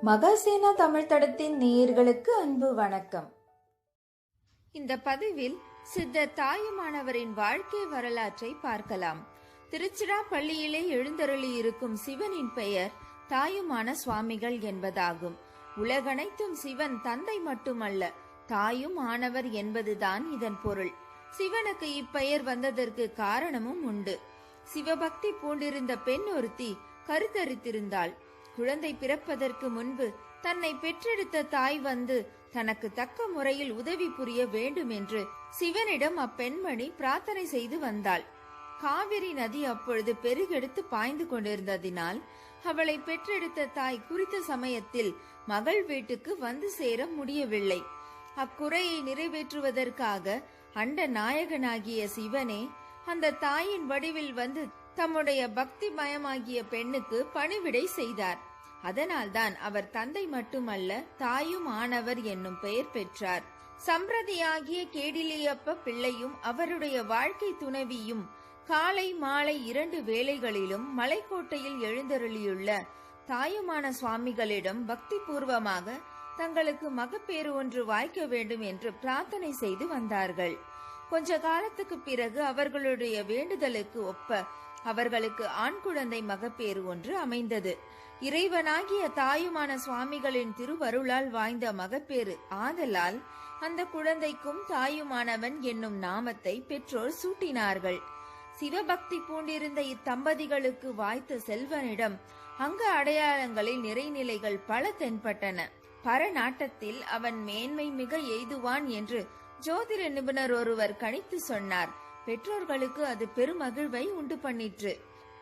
மகாசேனா தமிழ் தடத்தின் நேயர்களுக்கு அன்பு வணக்கம். இந்த பதிவில் சித்தர் தாயுமானவரின் வாழ்க்கை வரலாற்றை பார்க்கலாம். திருச்சிராப்பள்ளியிலே எழுந்தருளி இருக்கும் சிவனின் பெயர் தாயுமான சுவாமிகள் என்பதாகும். உலகனைத்தும் சிவன் தந்தை மட்டுமல்ல, தாயும் ஆனவர் என்பதுதான் இதன் பொருள். சிவனுக்கு இப்பெயர் வந்ததற்கு காரணமும் உண்டு. சிவபக்தி பூண்டிருந்த பெண் ஒருத்தி கருத்தரித்திருந்தாள். குழந்தை பிறப்பதற்கு முன்பு தன்னை பெற்றெடுத்த தாய் வந்து தனக்கு தக்க முறையில் உதவி புரிய வேண்டும் என்று சிவனிடம் அப்பெண்மணி பிரார்த்தனை செய்து வந்தாள். காவிரி நதி அப்பொழுது பெருகெடுத்து பாய்ந்து கொண்டிருந்ததினால் அவளை பெற்றெடுத்த தாய் குறித்த சமயத்தில் மகள் வீட்டுக்கு வந்து சேர முடியவில்லை. அக்குறையை நிறைவேற்றுவதற்காக அண்ட நாயகனாகிய சிவனே அந்த தாயின் வடிவில் வந்து தம்முடைய பக்தி மயமாகிய பெண்ணுக்கு பணிவிடை செய்தார். அதனால்தான் அவர் தந்தை மட்டுமல்ல, தாயும் ஆனவர் என்னும் பெயர் பெற்றார். சம்பிரதியாகிய கேடிலியப்ப பிள்ளையும் அவருடைய வாழ்க்கை துணைவியும் காலை மாலை 2 வேளைகளிலும் மலைக்கோட்டையில் எழுந்தருளியுள்ள தாயுமான சுவாமிகளிடம் பக்தி பூர்வமாக தங்களுக்கு மகப்பேறு ஒன்று வாய்க்க வேண்டும் என்று பிரார்த்தனை செய்து வந்தார்கள். கொஞ்ச காலத்துக்கு பிறகு அவர்களுடைய வேண்டுதலுக்கு ஒப்ப அவர்களுக்கு ஆண் குழந்தை மகப்பேறு ஒன்று அமைந்தது. இறைவனாகிய தாயுமான சுவாமிகளின் திருவருளால் வாய்ந்த மகப்பேறு ஆதலால் அந்த குழந்தைக்கும் தாயுமானவன் என்னும் நாமத்தை பெற்றோர் சூட்டினார்கள். சிவபக்தி பூண்டிருந்த இத்தம்பதிகளுக்கு வாய்த்த செல்வனிடம் அங்க அடையாளங்களில் நிறைநிலைகள் பல தென்பட்டன. பரநாட்டத்தில் அவன் மேன்மை மிக எய்துவான் என்று ஜோதிட நிபுணர் ஒருவர் கணித்து சொன்னார். பெற்றோர்களுக்கு அது பெருமகிழ்வை உண்டு பண்ணிற்று.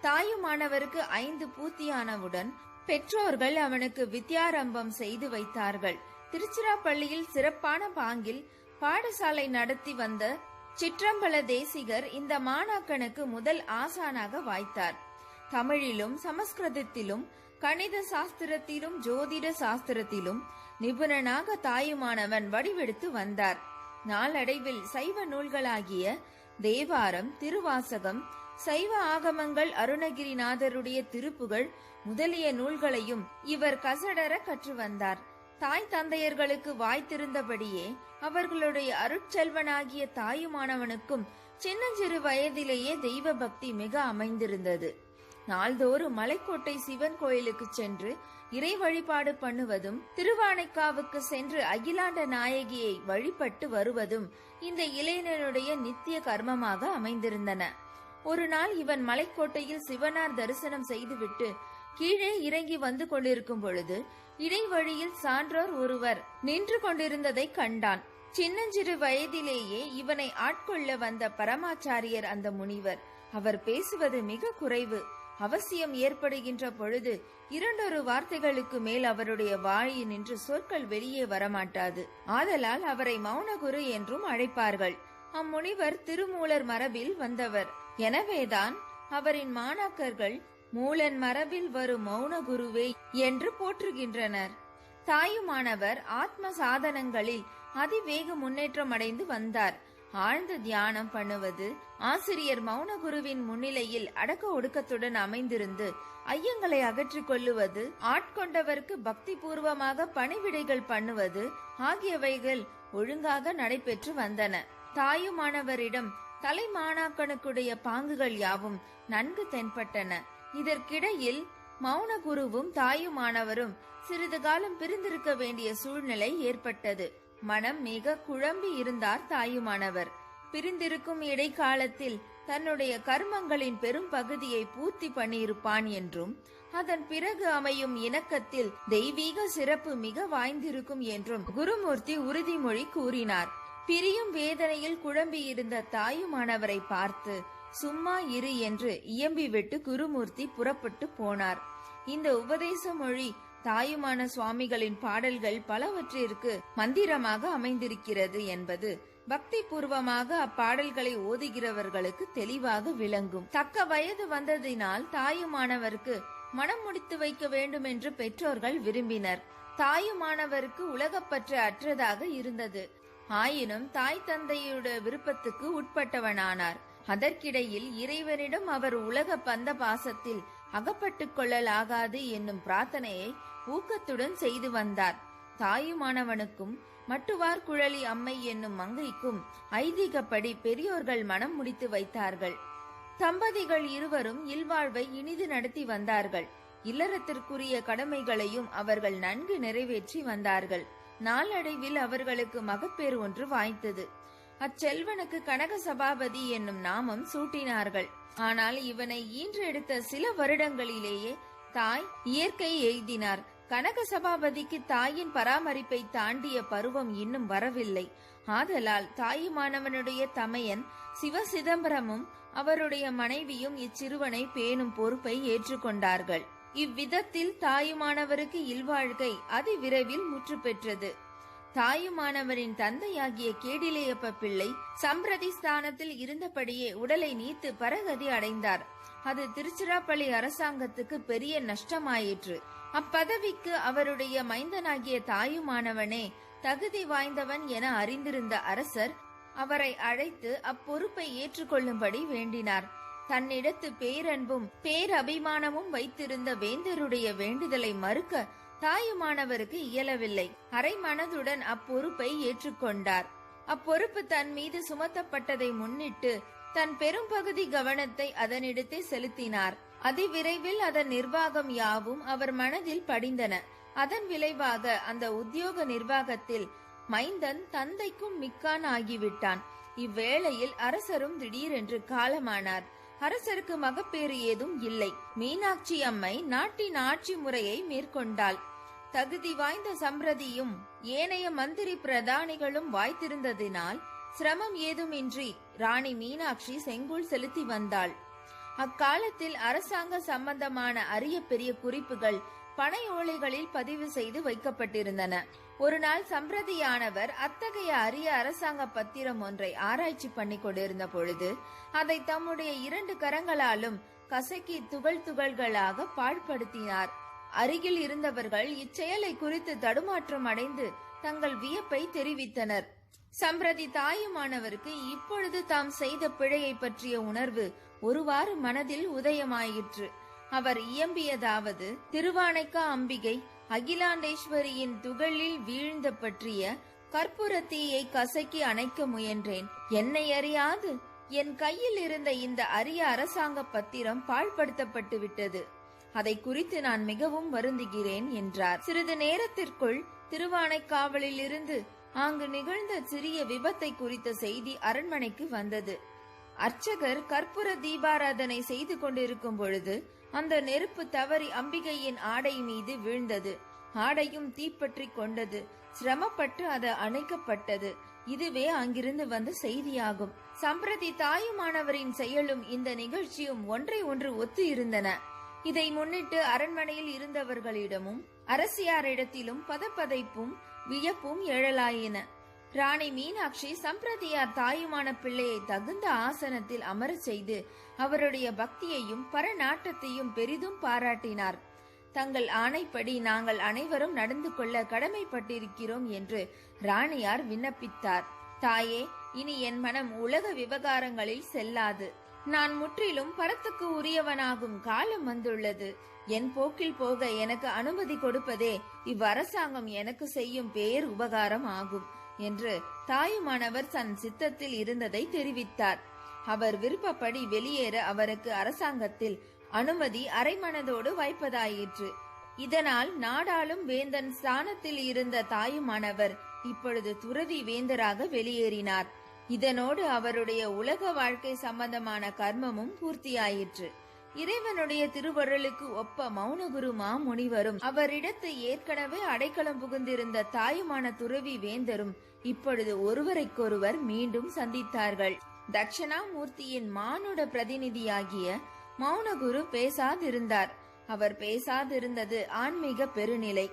தாயுமானவருக்கு 5 பூர்த்தியானவுடன் பெற்றோர்கள் அவனுக்கு வித்யாரம்பம் செய்து வைத்தார்கள். திருச்சிராப்பள்ளியில் சிறப்பான பாங்கில் பாடசாலை நடத்தி வந்த சிற்றம்பல தேசிகர் இந்த மாணாக்கனுக்கு முதல் ஆசானாக வாய்த்தார். தமிழிலும் சமஸ்கிருதத்திலும் கணித சாஸ்திரத்திலும் ஜோதிட சாஸ்திரத்திலும் நிபுணனாக தாயுமானவன் வடிவெடுத்து வந்தார். நாளடைவில் சைவ நூல்களாகிய தேவாரம், திருவாசகம், சைவ ஆகமங்கள், அருணகிரிநாதருடைய திருப்புகழ் முதலிய நூல்களையும் இவர் கசடர கற்று வந்தார். தாய் தந்தையர்களுக்கு வாய்த்திருந்தபடியே அவர்களுடைய அருட்செல்வனாகிய தாயுமானவனுக்கும் சின்னஞ்சிறு வயதிலேயே தெய்வ பக்தி மிக அமைந்திருந்தது. நாள்தோறும் மலைக்கோட்டை சிவன் கோயிலுக்கு சென்று இறை வழிபாடு பண்ணுவதும், திருவானைக்காவுக்கு சென்று அகிலாண்ட நாயகியை வழிபட்டு வருவதும் இந்த இளைஞனுடைய நித்திய கர்மமாக அமைந்திருந்தன. ஒரு நாள் இவன் மலைக்கோட்டையில் சிவனார் தரிசனம் செய்துவிட்டு கீழே இறங்கி வந்து கொண்டிருக்கும் பொழுது இடைவழியில் சான்றோர் ஒருவர் நின்று கொண்டிருந்ததை கண்டான். சின்னஞ்சிறு வயதிலேயே இவனை ஆட்கொள்ள வந்த பரமாச்சாரியர் அந்த முனிவர். அவர் பேசுவது மிக குறைவு. அவசியம் ஏற்படுகின்ற பொழுது 2 வார்த்தைகளுக்கு மேல் அவருடைய வாயில் நின்று சொற்கள் வெளியே வரமாட்டாது. ஆதலால் அவரை மௌனகுரு என்றும் அழைப்பார்கள். அம்முனிவர் திருமூலர் மரபில் வந்தவர். எனவேதான் அவரின் மாணாக்கர்கள் மூலன் மரபில் வரும் மௌனகுருவே என்று போற்றுகின்றனர். தாயுமானவர் ஆத்ம சாதனங்களில் அதிவேக முன்னேற்றம் அடைந்து வந்தார். ஆழ்ந்த தியானம் பண்ணுவது, ஆசிரியர் மௌனகுருவின் முன்னிலையில் அடக்க ஒடுக்கத்துடன் அமைந்திருந்து ஐயங்களை அகற்றிக் கொள்ளுவது, ஆட்கொண்டவருக்கு பக்தி பூர்வமாக பணிவிடைகள் பண்ணுவது ஆகியவைகள் ஒழுங்காக நடைபெற்று வந்தன. தாயுமானவரிடம் தலைமாணாக்கனுக்குடைய பாங்குகள் யாவும் நன்கு தென்பட்டன. இதற்கிடையில் மௌனகுருவும் தாயுமானவரும் சிறிது காலம் பிரிந்திருக்க வேண்டிய சூழ்நிலை ஏற்பட்டது. மனம் மிக குழம்பி இருந்தார் தாயுமானவர். பிரிந்திருக்கும் இடைக்காலத்தில் தன்னுடைய கர்மங்களின் பெரும் பகுதியை பூர்த்தி பண்ணியிருப்பான் என்றும், அதன் பிறகு அமையும் இணக்கத்தில் தெய்வீக சிறப்பு மிக வாய்ந்திருக்கும் என்றும் குருமூர்த்தி உறுதிமொழி கூறினார். பிரியும் வேதனையில் குழம்பியிருந்த தாயுமானவரை பார்த்து சும்மா இரு என்று இயம்பிவிட்டு குருமூர்த்தி புறப்பட்டு போனார். இந்த உபதேச மொழி தாயுமான சுவாமிகளின் பாடல்கள் பலவற்றிற்கு மந்திரமாக அமைந்திருக்கிறது என்பது பக்தி பூர்வமாக அப்பாடல்களை ஓதுகிறவர்களுக்கு தெளிவாக விளங்கும். தக்க வயது வந்ததினால் தாயுமானவருக்கு மனம் முடித்து வைக்க வேண்டும் என்று பெற்றோர்கள் விரும்பினர். தாயுமானவருக்கு உலகப்பற்று அற்றதாக இருந்தது. ஆயினும் தாய் தந்தையுடைய விருப்பத்துக்கு உட்பட்டவனானார். அதற்கிடையில் இறைவனிடம் அவர் உலக பந்த பாசத்தில் அகப்பட்டுக் கொள்ளலாகாது என்னும் பிரார்த்தனையை ஊக்கத்துடன் செய்து வந்தார். தாயுமானவனுக்கும் மட்டுவார் குழலி அம்மை என்னும் மங்கைக்கும் ஐதீகப்படி பெரியோர்கள் மனம் முடித்து வைத்தார்கள். தம்பதிகள் இருவரும் இல்வாழ்வை இனிது நடத்தி வந்தார்கள். இல்லறத்திற்குரிய கடமைகளையும் அவர்கள் நன்கு நிறைவேற்றி வந்தார்கள். நாளடைவில் அவர்களுக்கு மகப்பேறு ஒன்று வாய்த்தது. அச்செல்வனுக்கு கனக சபாபதி என்னும் நாமம் சூட்டினார்கள். ஆனால் இவனை ஈன்றெடுத்த சில வருடங்களிலேயே தாய் இயற்கை எய்தினார். கனக சபாபதிக்கு தாயின் பராமரிப்பை தாண்டிய பருவம் இன்னும் வரவில்லை. ஆதலால் தாயுமானவனுடைய தமையன் சிவ சிதம்பரமும் அவருடைய மனைவியும் இச்சிறுவனை பேணும் பொறுப்பை ஏற்றுக்கொண்டார்கள். இவ்விதத்தில் தாயுமானவருக்கு இல்வாழ்க்கை அதிவிரைவில் முற்று பெற்றது. தாயுமானவரின் தந்தையாகிய கேடிலேயப்ப பிள்ளை சம்பிரதி ஸ்தானத்தில் இருந்தபடியே உடலை நீத்து பரகதி அடைந்தார். அது திருச்சிராப்பள்ளி அரசாங்கத்துக்கு பெரிய நஷ்டமாயிற்று. அப்பதவிக்கு அவருடைய மைந்தனாகிய தாயுமானவனே தகுதி வாய்ந்தவன் என அறிந்திருந்த அரசர் அவரை அழைத்து அப்பொறுப்பை ஏற்றுக்கொள்ளும்படி வேண்டினார். தன்னிடத்து பேரன்பும் பேரபிமானமும் வைத்திருந்த வேந்தருடைய வேண்டுதலை மறுக்க தாயுமானவருக்கு இயலவில்லை. அரை மனதுடன் அப்பொறுப்பை ஏற்றுக்கொண்டார். அப்பொறுப்பு தன் மீது சுமத்தப்பட்டதை முன்னிட்டு தன் பெரும்பகுதி கவனத்தை அதனிடத்தே செலுத்தினார். அதிவிரைவில் அதன் நிர்வாகம் யாவும் அவர் மனதில் படிந்தன. அதன் விளைவாக அந்த உத்தியோக நிர்வாகத்தில் மைந்தன் தந்தைக்கும் மிக்கான் ஆகிவிட்டான். இவ்வேளையில் அரசரும் திடீரென்று காலமானார். அரசருக்கு மகப்பேறு ஏதும் இல்லை. மீனாட்சி அம்மை நாட்டின் ஆட்சி முறையை மேற்கொண்டாள். தகுதி வாய்ந்த சம்பிரதியும் ஏனைய மந்திரி பிரதானிகளும் வாய்த்திருந்ததினால் சிரமம் ஏதுமின்றி ராணி மீனாட்சி செங்கோல் செலுத்தி வந்தாள். அக்காலத்தில் அரசாங்க சம்பந்தமான அரிய பெரிய குறிப்புகள் பனை ஓலைகளில் பதிவு செய்து வைக்கப்பட்டிருந்தன. ஒரு நாள் சம்பிரதியானவர் அத்தகைய அரிய அரசாங்க பத்திரம் ஒன்றை ஆராய்ச்சி பண்ணி கொண்டிருந்த பொழுது அதை தம்முடைய 2 கரங்களாலும் கசக்கி துகள் துகள்களாக பாழ்படுத்தினார். அருகில் இருந்தவர்கள் இச்செயலை குறித்து தடுமாற்றம் அடைந்து தங்கள் வியப்பை தெரிவித்தனர். சம்பிரதி தாயுமானவருக்கு இப்பொழுது தாம் செய்த பிழையை பற்றிய உணர்வு ஒருவாறு மனதில் உதயமாயிற்று. அவர் இயம்பியதாவது, திருவானைக்கா அம்பிகை அகிலாண்டேஸ்வரியின் துகளில் வீழ்ந்த பற்றிய கற்பூரத்தீயை கசக்கி அணைக்க முயன்றேன். என்னை அறியாது என் கையில் இருந்த இந்த அரிய அரசாங்க பத்திரம் பாழ்படுத்தப்பட்டு விட்டது. அதை குறித்து நான் மிகவும் வருந்துகிறேன் என்றார். சிறிது நேரத்திற்குள் திருவானைக்காவலில் இருந்து அங்கு நிகழ்ந்த சிறிய விபத்தை குறித்த செய்தி அரண்மனைக்கு வந்தது. அர்ச்சகர் கற்பூர தீபாராதனை செய்து கொண்டிருக்கும் பொழுது அந்த நெருப்பு தவறி அம்பிகையின் ஆடை மீது வீழ்ந்தது. ஆடையும் தீப்பற்றி கொண்டது. சிரமப்பட்டு அது அணைக்கப்பட்டது. இதுவே அங்கிருந்து வந்த செய்தியாகும். சம்பிரதி தாயுமானவரின் செயலும் இந்த நிகழ்ச்சியும் ஒன்றை ஒன்று ஒத்து இருந்தன. இதை முன்னிட்டு அரண்மனையில் இருந்தவர்களிடமும் அரசியாரிடத்திலும் பதப்பதைப்பும் வியப்பும் எழலாயின. ராணி மீனாட்சி சம்பிரதியார் தாயுமான பிள்ளையை தகுந்த ஆசனத்தில் அமர செய்து அவருடைய பக்தியையும் பரநாட்டத்தையும் பெரிதும் பாராட்டினார். தங்கள் ஆணைப்படி நாங்கள் அனைவரும் நடந்து கொள்ள கடமைப்பட்டிருக்கிறோம் என்று ராணியார் விண்ணப்பித்தார். தாயே, இனி என் மனம் உலக விவகாரங்களில் செல்லாது. நான் முற்றிலும் பரத்துக்கு உரியவனாகும் காலம் வந்துள்ளது. என் போக்கில் போக எனக்கு அனுமதி கொடுப்பதே இவ்வரசாங்கம் எனக்கு செய்யும் பேர் உபகாரம் ஆகும் என்று தாயுமானவர் தன் சித்தத்தில் இருந்ததை தெரிவித்தார். அவர் விருப்பப்படி வெளியேற அவருக்கு அரசாங்கத்தில் அனுமதி அரைமனதோடு வாய்ப்பதாயிற்று. இதனால் நாடாளும் வேந்தன் ஸ்தானத்தில் இருந்த தாயுமானவர் இப்பொழுது துறவி வேந்தராக வெளியேறினார். இதனோடு அவருடைய உலக வாழ்க்கை சம்பந்தமான கர்மமும் பூர்த்தியாயிற்று. இறைவனுடைய திருவருளுக்கு ஒப்ப மௌனகுரு மாமுனிவரும் அவரிடத்து ஏற்கனவே அடைக்கலம் புகுந்திருந்த தாயுமான துறவி வேந்தரும் இப்பொழுது ஒருவரைக்கொருவர் மீண்டும் சந்தித்தார்கள். தட்சணாமூர்த்தியின் மானுட பிரதிநிதியாகிய மௌனகுரு பேசாதிருந்தார். அவர் பேசாதிருந்தது ஆன்மீக பெருநிலை.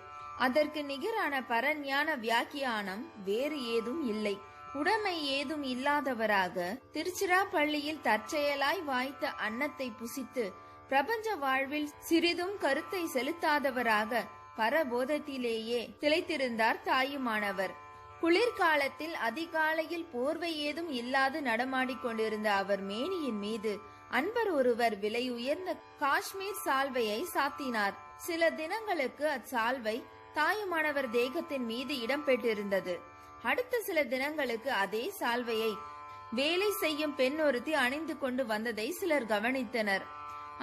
அதற்கு நிகரான பரஞான வியாக்கியானம் வேறு ஏதும் இல்லை. உடைமை ஏதும் இல்லாதவராக திருச்சிராப்பள்ளியில் தற்செயலாய் வாய்த்த அன்னத்தை புசித்து பிரபஞ்ச வாழ்வில் சிறிதும் கருத்தை செலுத்தாதவராக பரபோதத்திலேயே திளைத்திருந்தார் தாயுமானவர். குளிர்காலத்தில் அதிகாலையில் போர்வை ஏதும் இல்லாது நடமாடிக் கொண்டிருந்த அவர் மேனியின் மீது அன்பர் ஒருவர் விலை உயர்ந்த காஷ்மீர் சால்வையை சாத்தினார். சில தினங்களுக்கு அச்சால்வை தாயுமானவர் தேகத்தின் மீது இடம் பெற்றிருந்தது. அடுத்த சில தினங்களுக்கு அதே சால்வையை வேலை செய்யும் பெண் ஒருத்தி அணிந்து கொண்டு வந்ததை சிலர் கவனித்தனர்.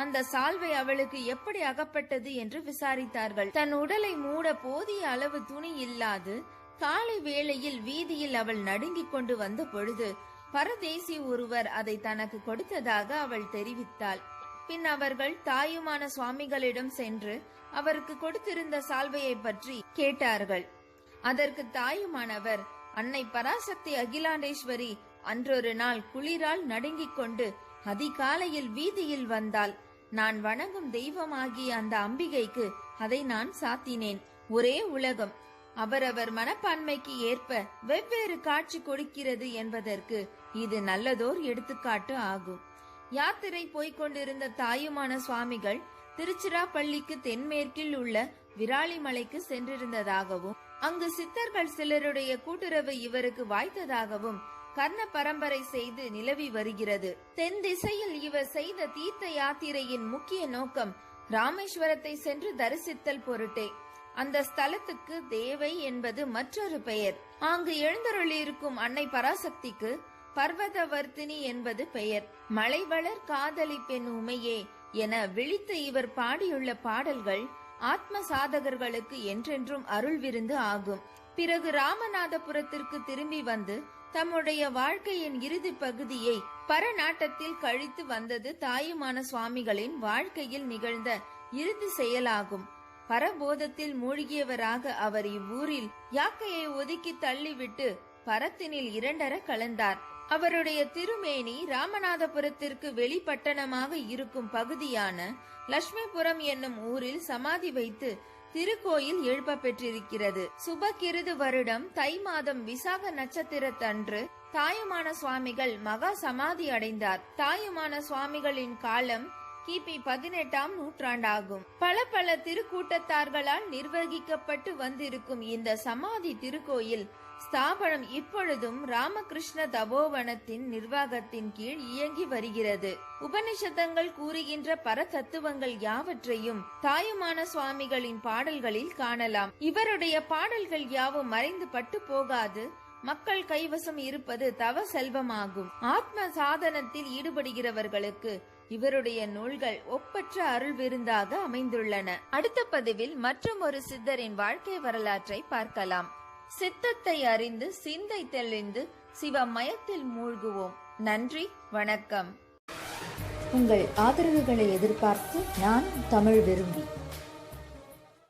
அந்த சால்வை அவளுக்கு எப்படி அகப்பட்டது என்று விசாரித்தார்கள். தன் உடலை மூட போதிய அளவு துணி இல்லாது காலை வேளையில் வீதியில் அவள் நடுங்கிக் கொண்டு வந்த பொழுது பரதேசி ஒருவர் அதை தனக்கு கொடுத்ததாக அவள் தெரிவித்தாள். பின் அவர்கள் தாயுமான சுவாமிகளிடம் சென்று அவருக்கு கொடுத்திருந்த சால்வையை பற்றி கேட்டார்கள். அதற்கு தாயுமானவர், அன்னை பராசக்தி அகிலாண்டேஸ்வரி அன்றொரு நாள் குளிரால் நடுங்கிக் கொண்டு அதிகாலையில் வீதியில் வந்தாள். நான் வணங்கும் தெய்வமாகிய அந்த அம்பிகைக்கு அதை நான் சாத்தினேன். ஒரே உலகம் அவரவர் மனப்பான்மைக்கு ஏற்ப வெவ்வேறு காட்சி கொடுக்கிறது என்பதற்கு இது நல்லதோர் எடுத்துக்காட்டு ஆகும். யாத்திரை போய்கொண்டிருந்த தாயுமான சுவாமிகள் திருச்சிராப்பள்ளிக்கு தென்மேற்கில் உள்ள விராலிமலைக்கு சென்றிருந்ததாகவும் அங்கு சித்தர்கள் சிலருடைய கூட்டுறவு இவருக்கு வாய்த்ததாகவும் கர்ண பரம்பரை செய்து நிலவி வருகிறது. தென் திசையில் இவர் செய்த தீர்த்த யாத்திரையின் முக்கிய நோக்கம் ராமேஸ்வரத்தை சென்று தரிசித்தல் பொருட்டே. அந்த ஸ்தலத்துக்கு தேவை என்பது மற்றொரு பெயர். அங்கு எழுந்தருளியிருக்கும் அன்னை பராசக்திக்கு பர்வதவர்த்தினி என்பது பெயர். மலைவளர் காதலி பெண் உமையே என விழித்து இவர் பாடியுள்ள பாடல்கள் ஆத்ம சாதகர்களுக்கு என்றென்றும் அருள் விருந்து ஆகும். பிறகு ராமநாதபுரத்திற்கு திரும்பி வந்து தம்முடைய வாழ்க்கையின் இறுதி பகுதியை பரநாட்டத்தில் கழித்து வந்தது தாயுமான சுவாமிகளின் வாழ்க்கையில் நிகழ்ந்த இறுதி செயலாகும். பரபோதத்தில் மூழ்கியவராக அவர் இவ்வூரில் யாக்கையை ஒதுக்கி தள்ளிவிட்டு பரத்தினில் இரண்டர கலந்தார். அவருடைய திருமேனி ராமநாதபுரத்திற்கு வெளிப்பட்டணமாக இருக்கும் பகுதியான லட்சுமிபுரம் என்னும் ஊரில் சமாதி வைத்து திருக்கோயில் எழுப்ப பெற்றிருக்கிறது. சுபகிருது வருடம் தை மாதம் விசாக நட்சத்திரத்தன்று தாயுமான சுவாமிகள் மகா சமாதி அடைந்தார். தாயுமான சுவாமிகளின் காலம் கிபி 18ஆம் நூற்றாண்டாகும். பல திருக்கூட்டத்தார்களால் நிர்வகிக்கப்பட்டு வந்திருக்கும் இந்த சமாதி திருக்கோயில் ஸ்தாபனம் இப்பொழுதும் ராமகிருஷ்ண தபோவனத்தின் நிர்வாகத்தின் கீழ் இயங்கி வருகிறது. உபனிஷதங்கள் கூறுகின்ற பரதத்துவங்கள் யாவற்றையும் தாயுமான சுவாமிகளின் பாடல்களில் காணலாம். இவருடைய பாடல்கள் யாவும் மறைந்து பட்டு போகாது மக்கள் கைவசம் இருப்பது தவ செல்வமாகும். ஆத்ம சாதனத்தில் ஈடுபடுகிறவர்களுக்கு இவருடைய நூல்கள் ஒப்பற்ற அருள் விருந்தாக அமைந்துள்ளன. அடுத்த பதிவில் மற்றும் ஒரு சித்தரின் வாழ்க்கை வரலாற்றை பார்க்கலாம். சித்தத்தை அறிந்து சிந்தை தெளிந்து சிவமயத்தில் மூழ்குவோம். நன்றி, வணக்கம். உங்கள் ஆதரவுகளை எதிர்பார்த்து நான் தமிழ் விரும்பி